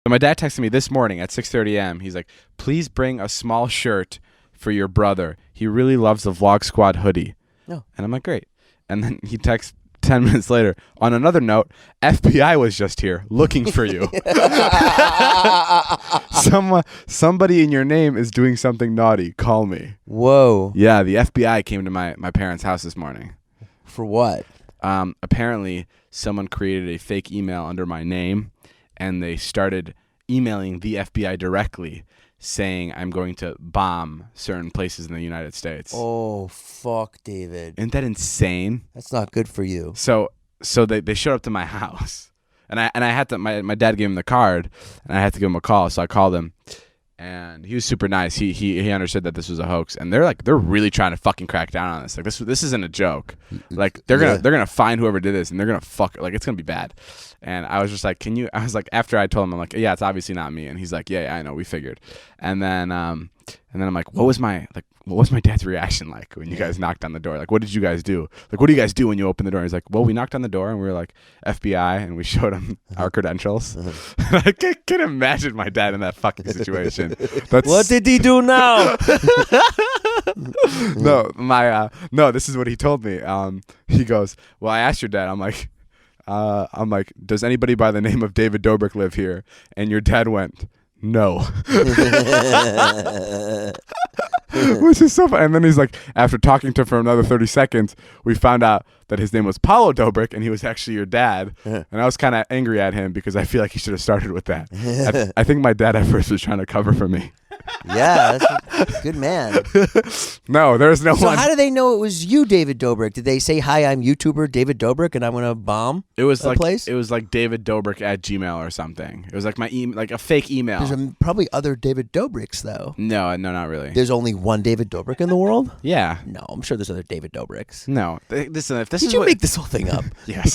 So my dad texted me this morning at 6:30 a.m. He's like, please bring a small shirt for your brother. He really loves the Vlog Squad hoodie. No. And I'm like, great. And then he texts 10 minutes later, on another note, FBI was just here looking for you. Somebody in your name is doing something naughty. Call me. Whoa. Yeah, the FBI came to my parents' house this morning. For what? Apparently, someone created a fake email under my name, and they started emailing the FBI directly saying I'm going to bomb certain places in the United States. Oh, fuck, David. Isn't that insane? That's not good for you. So they showed up to my house, and I had to. My dad gave him the card, and I had to give him a call. So I called him, and he was super nice. He understood that this was a hoax, and they're really trying to fucking crack down on this. Like this isn't a joke. Like they're gonna find whoever did this, and they're gonna it's gonna be bad. And I was just like, I was like, after I told him, I'm like, yeah, it's obviously not me. And he's like, yeah, I know, we figured. And then I'm like, what was my dad's reaction like when you guys knocked on the door? Like, what did you guys do? Like, what do you guys do when you open the door? And he's like, well, we knocked on the door and we were like, FBI, and we showed him our credentials. I can't imagine my dad in that fucking situation. What did he do now? No, this is what he told me. He goes, well, I asked your dad. I'm like, does anybody by the name of David Dobrik live here? And your dad went, no. Which is so funny. And then he's like, after talking to him for another 30 seconds, we found out that his name was Paulo Dobrik and he was actually your dad. And I was kind of angry at him because I feel like he should have started with that. I think my dad at first was trying to cover for me. Yeah, that's a good man. No, there's no one. So how do they know it was you, David Dobrik? Did they say, hi, I'm YouTuber David Dobrik and I'm going to bomb a place? It was like David Dobrik at Gmail or something. It was like like a fake email. There's probably other David Dobriks, though. No, not really. There's only one David Dobrik in the world? Yeah. No, I'm sure there's other David Dobriks. No. Listen, if this Did is you make this whole thing up? Yes.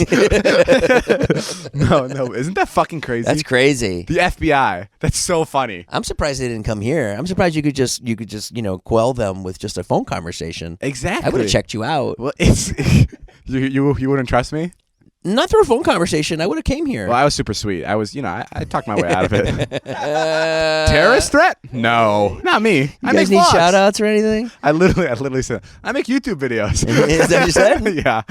No. Isn't that fucking crazy? That's crazy. The FBI. That's so funny. I'm surprised they didn't come here. I'm surprised you could just quell them with just a phone conversation. Exactly. I would have checked you out. Well, it's you wouldn't trust me? Not through a phone conversation. I would have came here. Well, I was super sweet. I was, I talked my way out of it. Terrorist threat? No, not me. You I guys make need vlogs. shout outs or anything? I literally said, I make YouTube videos. Is that what you said? Yeah.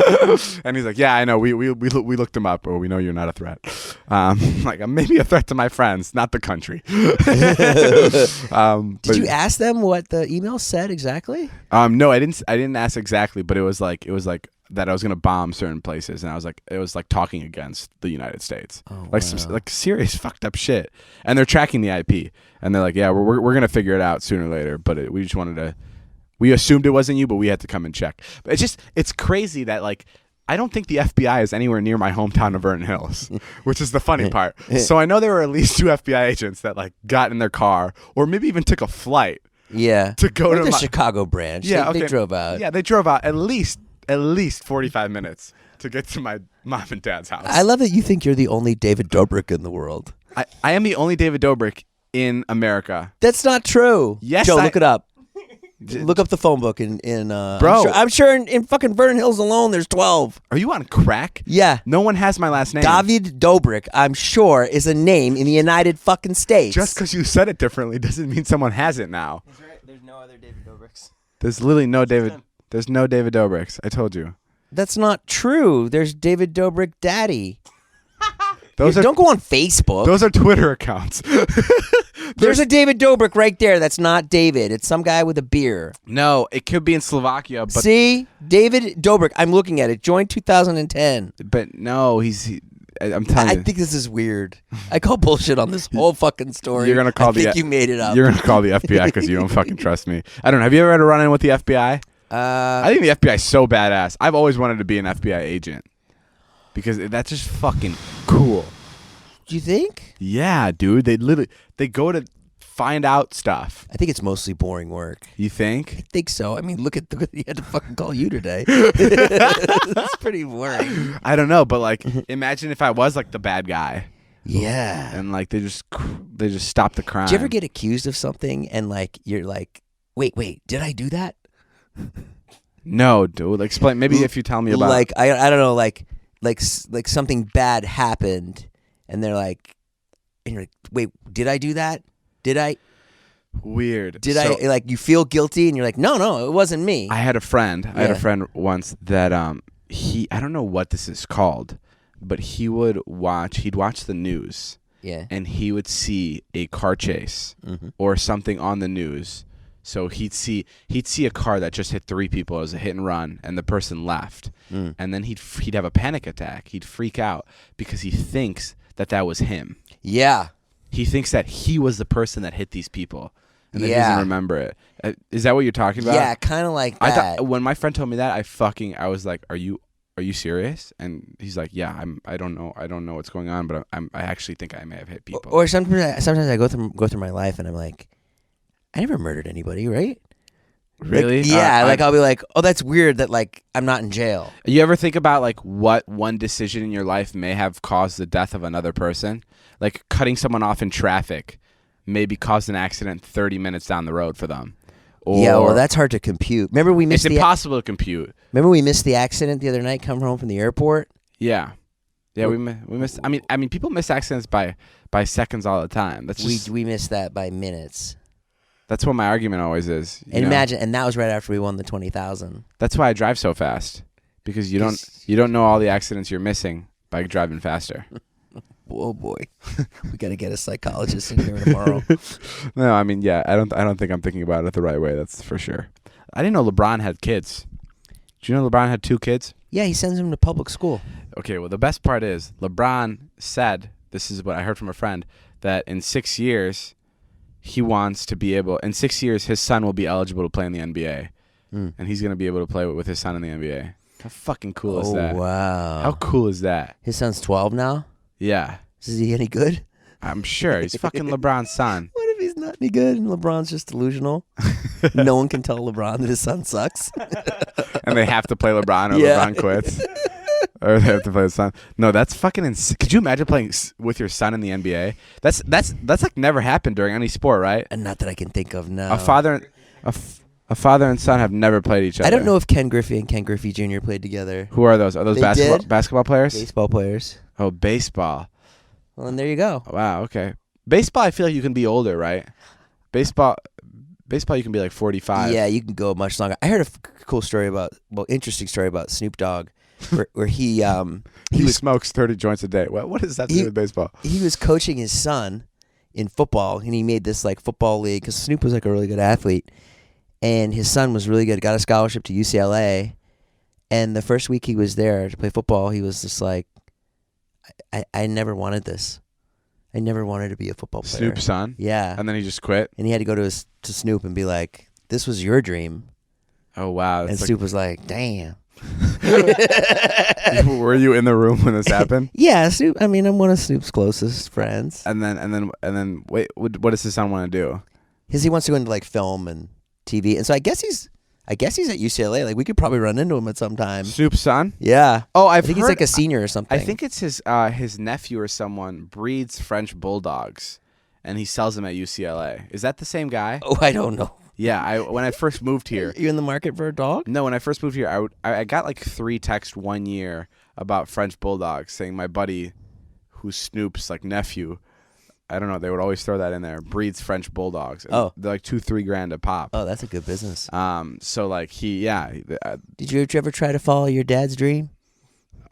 And he's like, yeah, I know. We looked him up, or we know you're not a threat. Like, I'm maybe a threat to my friends, not the country. Did you ask them what the email said exactly? No, I didn't ask exactly, but it was like that I was gonna bomb certain places, and it was like talking against the United States, some like serious fucked up shit. And they're tracking the IP, and they're like, yeah, we're gonna figure it out sooner or later. But we just wanted to. We assumed it wasn't you, but we had to come and check. But it's crazy that like. I don't think the FBI is anywhere near my hometown of Vernon Hills, which is the funny part. So I know there were at least 2 FBI agents that like got in their car, or maybe even took a flight. Yeah. To go to the Chicago branch. Yeah, they drove out. Yeah, they drove out at least 45 minutes to get to my mom and dad's house. I love that you think you're the only David Dobrik in the world. I am the only David Dobrik in America. That's not true. Yes, Joe, look it up. Look up the phone book in bro. I'm sure in fucking Vernon Hills alone there's 12. Are you on crack? Yeah. No one has my last name. David Dobrik, I'm sure, is a name in the United fucking States. Just because you said it differently doesn't mean someone has it now. That's right. There's no other David Dobriks. There's literally no David. There's no David Dobriks. I told you. That's not true. There's David Dobrik Daddy. Don't go on Facebook. Those are Twitter accounts. There's a David Dobrik right there. That's not David. It's some guy with a beer. No, it could be in Slovakia. But see, David Dobrik. I'm looking at it. Joined 2010. But no, I'm telling you. I think this is weird. I call bullshit on this whole fucking story. You're gonna call I think you made it up. You're gonna call the FBI because you don't fucking trust me. I don't know. Have you ever had a run-in with the FBI? I think the FBI is so badass. I've always wanted to be an FBI agent because that's just fucking cool. Do you think? Yeah, dude. They go to find out stuff. I think it's mostly boring work. You think? I think so. I mean, look at you had to fucking call you today. That's pretty boring. I don't know, but like, imagine if I was like the bad guy. Yeah. And like they just stop the crime. Do you ever get accused of something and like you're like, wait, did I do that? No, dude. Like, explain. Maybe if you tell me about like I don't know, like something bad happened, and they're like, and you're like, wait, did I do that? Did I? Weird. Did I like? You feel guilty, and you're like, no, it wasn't me. I had a friend. I had a friend once that I don't know what this is called, but he'd watch the news. Yeah. And he would see a car chase or something on the news. So he'd see a car that just hit 3 people as a hit and run, and the person left. And then he'd have a panic attack. He'd freak out because he thinks that was him. Yeah. He thinks that he was the person that hit these people. And then he doesn't remember it. Is that what you're talking about? Yeah, kind of like that. I thought, when my friend told me that, I was like, Are you serious? And he's like, yeah, I don't know what's going on, but I actually think I may have hit people. Or sometimes I go through my life and I'm like, I never murdered anybody, right? Really? Like, yeah, I'll be like, oh, that's weird that like I'm not in jail. You ever think about like what one decision in your life may have caused the death of another person? Like cutting someone off in traffic maybe caused an accident 30 minutes down the road for them. Yeah, well, that's hard to compute. Remember we missed It's impossible to compute. Remember we missed the accident the other night coming home from the airport? Yeah. Yeah, we missed. I mean, people miss accidents by seconds all the time. We missed that by minutes. That's what my argument always is. And imagine, and that was right after we won the 20,000. That's why I drive so fast, because you don't know all the accidents you're missing by driving faster. Oh boy, we got to get a psychologist in here tomorrow. No, I mean, yeah, I don't think I'm thinking about it the right way. That's for sure. I didn't know LeBron had kids. Did you know LeBron had 2 kids? Yeah, he sends them to public school. Okay, well, the best part is LeBron said, this is what I heard from a friend, that in 6 years, he wants to be able, in 6 years, his son will be eligible to play in the NBA. And he's going to be able to play with his son in the NBA. How fucking cool is that? Oh, wow. How cool is that? His son's 12 now? Yeah. Is he any good? I'm sure. He's fucking LeBron's son. What if he's not any good and LeBron's just delusional? No one can tell LeBron that his son sucks. And they have to play LeBron or LeBron quits. Or they have to play his son. No, that's fucking insane. Could you imagine playing with your son in the NBA? That's like never happened during any sport, right? And not that I can think of, no. A father and son have never played each other. I don't know if Ken Griffey and Ken Griffey Jr. played together. Who are those? Are those basketball players? Baseball players. Oh, baseball. Well, and there you go. Wow, okay. Baseball, I feel like you can be older, right? Baseball, you can be like 45. Yeah, you can go much longer. I heard a interesting story about Snoop Dogg, where he smokes 30 joints a day. What does that do with baseball? He was coaching his son in football, and he made this like football league because Snoop was like a really good athlete, and his son was really good. Got a scholarship to UCLA, and the first week he was there to play football, he was just like, I never wanted this. I never wanted to be a football player. Snoop's son? Yeah. And then he just quit? And he had to go to Snoop and be like, this was your dream. Oh, wow. And Snoop was like, damn. Were you in the room when this happened? Yeah, Snoop. I mean, I'm one of Snoop's closest friends. And then wait, what does his son want to do? Because he wants to go into like film and TV. And so I guess he's at UCLA. Like we could probably run into him at some time. Snoop's son? Yeah. Oh, I think he's like a senior or something. I think it's his nephew or someone breeds French bulldogs, and he sells them at UCLA. Is that the same guy? Oh, I don't know. Yeah. When I first moved here, you in the market for a dog? No, when I first moved here, I got like 3 texts one year about French bulldogs, saying my buddy, who's Snoop's like nephew. I don't know. They would always throw that in there. Breeds French bulldogs. Oh, they're like $2-3 grand a pop. Oh, that's a good business. So like did you ever try to follow your dad's dream?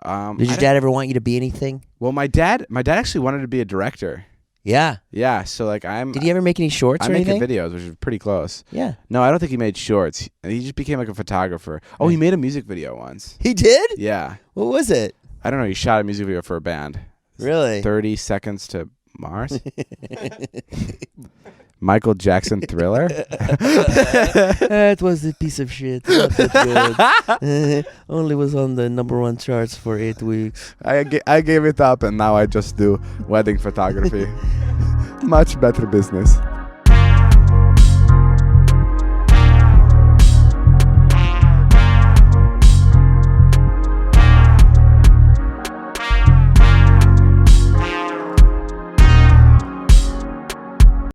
Did your dad ever want you to be anything? Well, my dad actually wanted to be a director. Yeah. Yeah. So like Did he ever make any shorts or anything? I make videos, which is pretty close. Yeah. No, I don't think he made shorts. He just became like a photographer. Oh, he made a music video once. He did? Yeah. What was it? I don't know. He shot a music video for a band. Really? 30 Seconds to Mars? Michael Jackson Thriller? That was a piece of shit. Not that good. Only was on the #1 charts for 8 weeks. I gave it up, and now I just do wedding photography. Much better business.